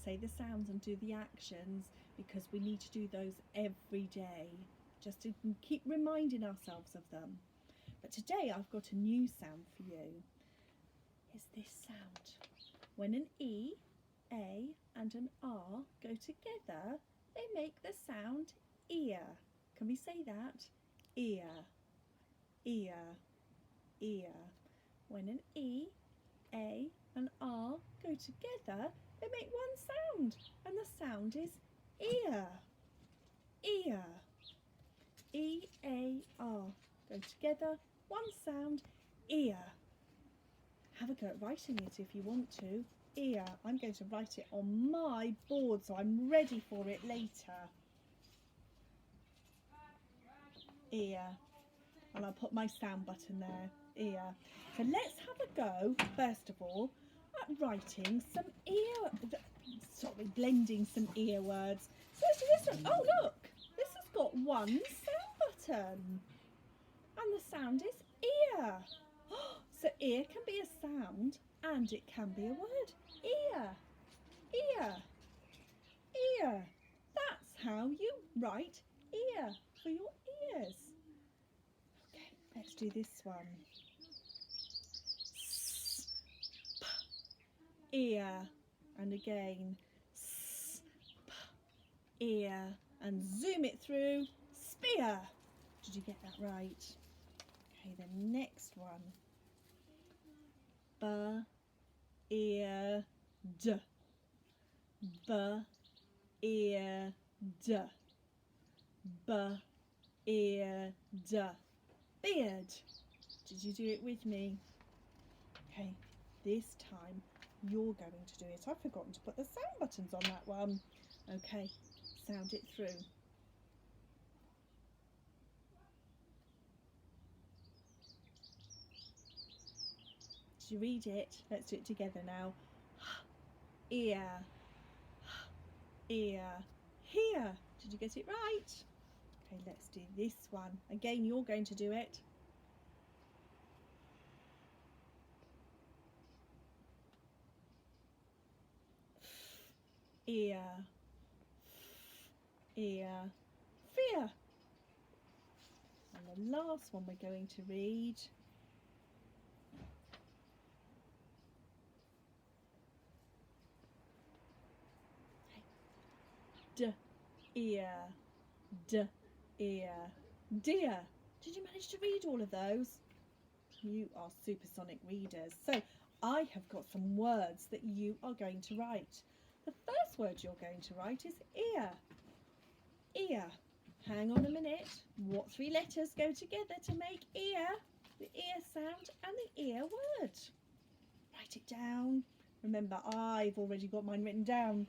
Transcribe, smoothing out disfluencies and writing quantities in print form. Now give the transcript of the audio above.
say the sounds and do the actions, because we need to do those every day, just to keep reminding ourselves of them. But today I've got a new sound for you. It's this sound. When an E, A and an R go together, they make the sound ear. Can we say that? Ear, ear, ear. When an E, A and R go together, they make one sound, and the sound is ear, ear. E, A, R go together, one sound, ear. Have a go at writing it if you want to. Ear. I'm going to write it on my board so I'm ready for it later. Ear. And I'll put my sound button there. Ear. So let's have a go, first of all, at writing some blending some ear words. So let's do this one. Oh, look. This has got one sound button. And the sound is ear. So ear can be a sound and it can be a word. Ear, ear, ear. That's how you write ear for your ears. Okay, let's do this one. Ear, and again, ear, and zoom it through, spear. Did you get that right? Okay, the next one. B-ear-d. B-ear-d. B-ear-d. Beard. Did you do it with me? Okay, this time you're going to do it. I've forgotten to put the sound buttons on that one. Okay, sound it through. Did you read it? Let's do it together now. Ear, ear, here. Did you get it right? Okay, let's do this one. Again, you're going to do it. Ear, ear, fear. And the last one we're going to read. D-ear, D-ear, dear. Did you manage to read all of those? You are supersonic readers. So I have got some words that you are going to write. The first word you're going to write is ear. Ear. Hang on a minute. What three letters go together to make ear? The ear sound and the ear word. Write it down. Remember, I've already got mine written down.